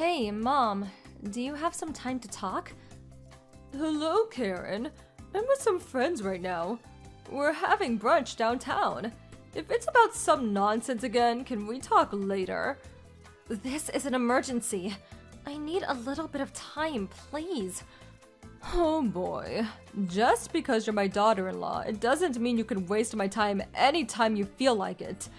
Hey, Mom. Do you have some time to talk? Hello, Karen. I'm with some friends right now. We're having brunch downtown. If it's about some nonsense again, can we talk later? This is an emergency. I need a little bit of time, please. Oh boy. Just because you're my daughter-in-law, it doesn't mean you can waste my time anytime you feel like it.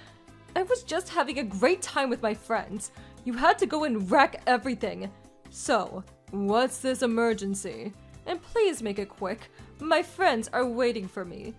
I was just having a great time with my friends. You had to go and wreck everything. So, what's this emergency? And please make it quick. My friends are waiting for me.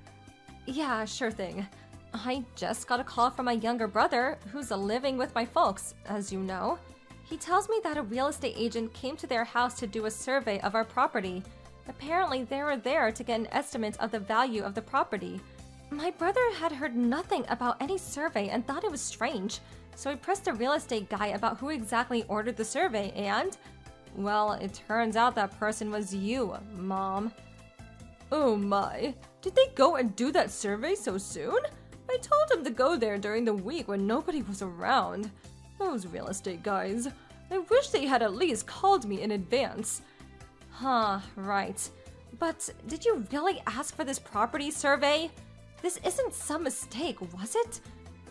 Yeah, sure thing. I just got a call from my younger brother, who's living with my folks, as you know. He tells me that a real estate agent came to their house to do a survey of our property. Apparently, they were there to get an estimate of the value of the property. My brother had heard nothing about any survey and thought it was strange, so he pressed the real estate guy about who exactly ordered the survey and… well, it turns out that person was you, Mom. Oh my, did they go and do that survey so soon? I told them to go there during the week when nobody was around. Those real estate guys. I wish they had at least called me in advance. Huh, right. But did you really ask for this property survey? This isn't some mistake, was it?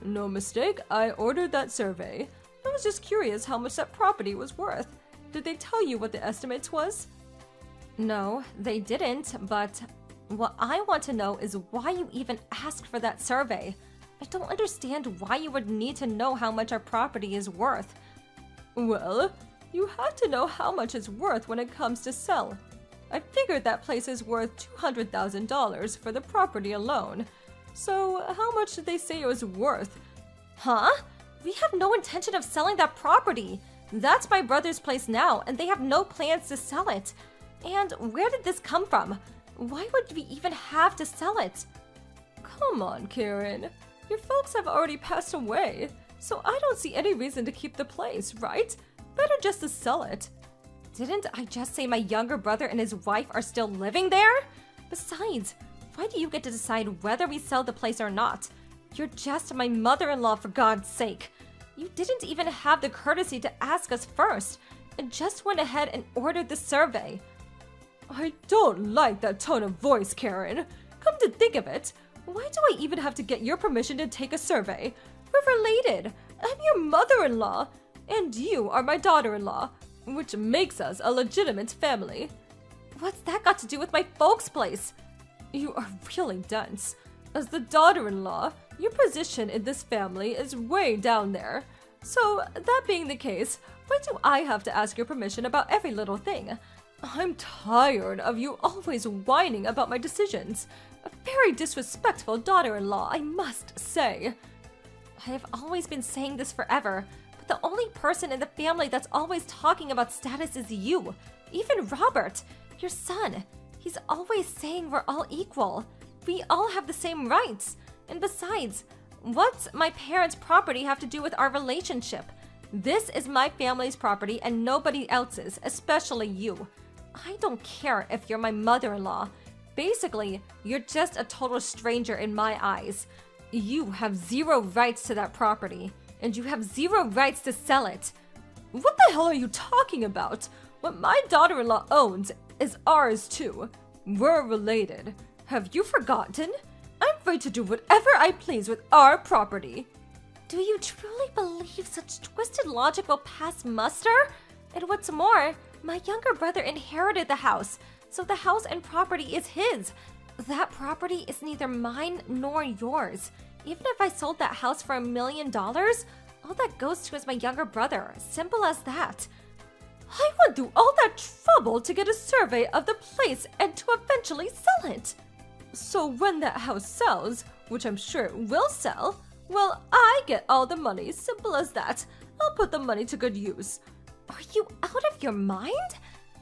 No mistake, I ordered that survey. I was just curious how much that property was worth. Did they tell you what the estimate was? No, they didn't, but what I want to know is why you even asked for that survey. I don't understand why you would need to know how much our property is worth. Well, you have to know how much it's worth when it comes to sell. I figured that place is worth $200,000 for the property alone. So, how much did they say it was worth? Huh? We have no intention of selling that property. That's my brother's place now, and they have no plans to sell it. And where did this come from? Why would we even have to sell it? Come on, Karen. Your folks have already passed away, so I don't see any reason to keep the place, right? Better just to sell it. Didn't I just say my younger brother and his wife are still living there? Besides, why do you get to decide whether we sell the place or not? You're just my mother-in-law, for God's sake. You didn't even have the courtesy to ask us first, and just went ahead and ordered the survey. I don't like that tone of voice, Karen. Come to think of it, why do I even have to get your permission to take a survey? We're related. I'm your mother-in-law, and you are my daughter-in-law, which makes us a legitimate family. What's that got to do with my folks' place? You are really dense. As the daughter-in-law, your position in this family is way down there. So, that being the case, why do I have to ask your permission about every little thing? I'm tired of you always whining about my decisions. A very disrespectful daughter-in-law, I must say. I have always been saying this forever, but the only person in the family that's always talking about status is you. Even Robert, your son. He's always saying we're all equal. We all have the same rights. And besides, what's my parents' property have to do with our relationship? This is my family's property and nobody else's, especially you. I don't care if you're my mother-in-law. Basically, you're just a total stranger in my eyes. You have zero rights to that property, and you have zero rights to sell it. What the hell are you talking about? What my daughter-in-law owns is ours too. We're related. Have you forgotten? I'm free to do whatever I please with our property. Do you truly believe such twisted logic will pass muster? And what's more, my younger brother inherited the house, so the house and property is his. That property is neither mine nor yours. Even if I sold that house for $1 million, all that goes to is my younger brother. Simple as that. I went through all that trouble to get a survey of the place and to eventually sell it. So when that house sells, which I'm sure it will sell, well, I get all the money, simple as that. I'll put the money to good use. Are you out of your mind?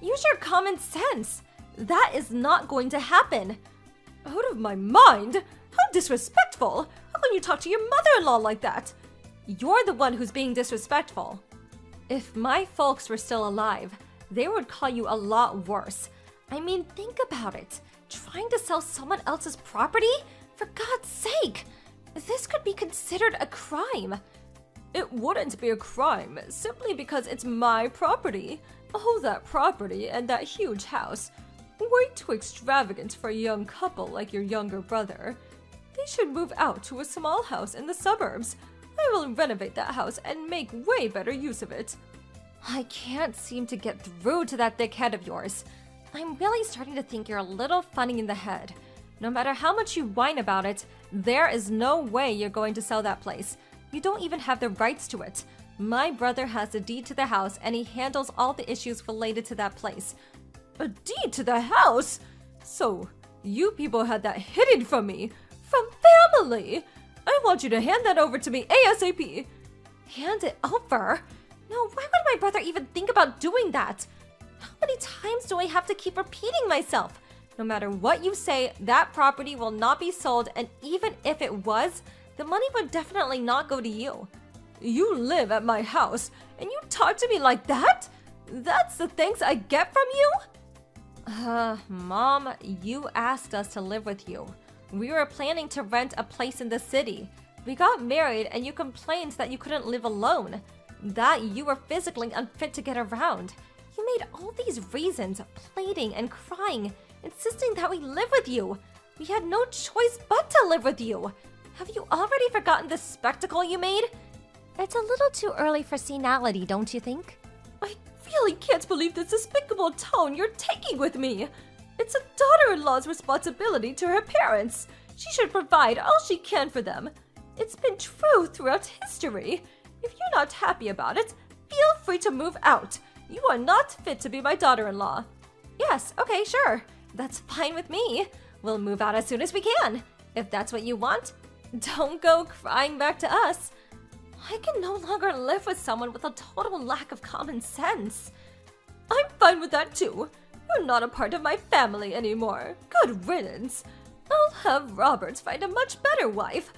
Use your common sense. That is not going to happen. Out of my mind? How disrespectful! How can you talk to your mother-in-law like that? You're the one who's being disrespectful. If my folks were still alive, they would call you a lot worse. I mean, think about it. Trying to sell someone else's property? For God's sake! This could be considered a crime. It wouldn't be a crime, simply because it's my property. Oh, that property and that huge house. Way too extravagant for a young couple like your younger brother. They should move out to a small house in the suburbs. I will renovate that house and make way better use of it. I can't seem to get through to that thick head of yours. I'm really starting to think you're a little funny in the head. No matter how much you whine about it, there is no way you're going to sell that place. You don't even have the rights to it. My brother has the deed to the house and he handles all the issues related to that place. A deed to the house? So, you people had that hidden from me? From family? I want you to hand that over to me ASAP. Hand it over? No, why would my brother even think about doing that? How many times do I have to keep repeating myself? No matter what you say, that property will not be sold, and even if it was, the money would definitely not go to you. You live at my house, and you talk to me like that? That's the thanks I get from you? Mom, you asked us to live with you. We were planning to rent a place in the city. We got married and you complained that you couldn't live alone, that you were physically unfit to get around. You made all these reasons, pleading and crying, insisting that we live with you. We had no choice but to live with you. Have you already forgotten the spectacle you made? It's a little too early for senility, don't you think? I really can't believe the despicable tone you're taking with me. It's a daughter-in-law's responsibility to her parents. She should provide all she can for them. It's been true throughout history. If you're not happy about it, feel free to move out. You are not fit to be my daughter-in-law. Yes, okay, sure. That's fine with me. We'll move out as soon as we can. If that's what you want, don't go crying back to us. I can no longer live with someone with a total lack of common sense. I'm fine with that too. You're not a part of my family anymore. Good riddance. I'll have Robert find a much better wife.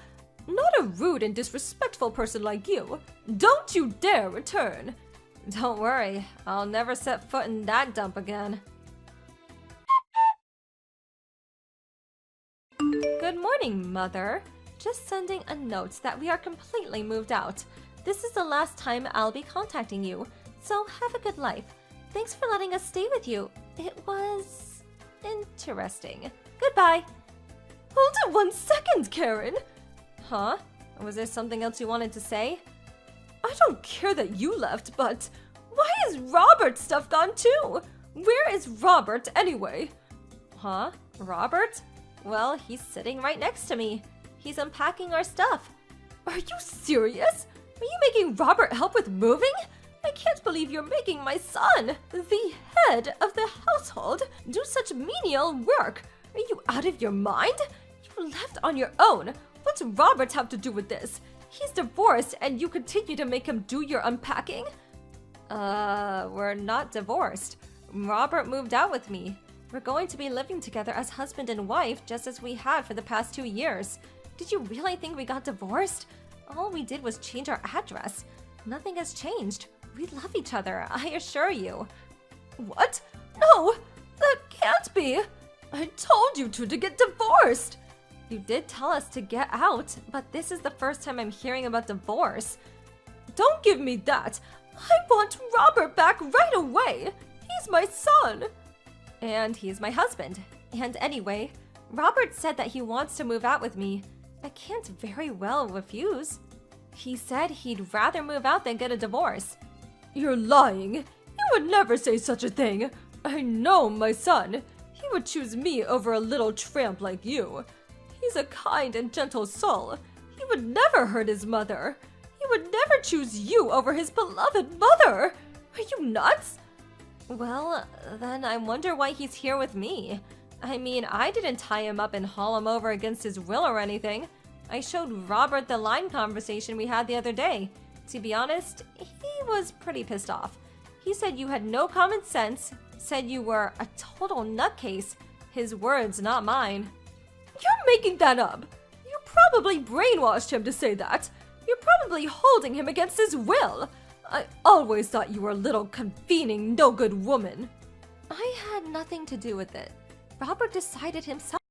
Not a rude and disrespectful person like you. Don't you dare return. Don't worry, I'll never set foot in that dump again. Good morning, Mother. Just sending a note that we are completely moved out. This is the last time I'll be contacting you, so have a good life. Thanks for letting us stay with you. It was interesting. Goodbye. Hold it 1 second, Karen. Huh? Was there something else you wanted to say? I don't care that you left, but why is Robert's stuff gone too? Where is Robert anyway? Huh? Robert? Well, he's sitting right next to me. He's unpacking our stuff. Are you serious? Are you making Robert help with moving? I can't believe you're making my son, the head of the household, do such menial work. Are you out of your mind? You left on your own. What's Robert have to do with this? He's divorced and you continue to make him do your unpacking? We're not divorced. Robert moved out with me. We're going to be living together as husband and wife just as we had for the past 2 years. Did you really think we got divorced? All we did was change our address. Nothing has changed. We love each other, I assure you. What? No, that can't be. I told you two to get divorced. You did tell us to get out, but this is the first time I'm hearing about divorce. Don't give me that. I want Robert back right away. He's my son. And he's my husband. And anyway, Robert said that he wants to move out with me. I can't very well refuse. He said he'd rather move out than get a divorce. You're lying. He would never say such a thing. I know my son. He would choose me over a little tramp like you. He's a kind and gentle soul. He would never hurt his mother. He would never choose you over his beloved mother. Are you nuts? Well, then I wonder why he's here with me. I mean, I didn't tie him up and haul him over against his will or anything. I showed Robert the line conversation we had the other day. To be honest, he was pretty pissed off. He said you had no common sense, said you were a total nutcase. His words, not mine. You're making that up. You probably brainwashed him to say that. You're probably holding him against his will. I always thought you were a little convening, no-good woman. I had nothing to do with it. Robert decided himself.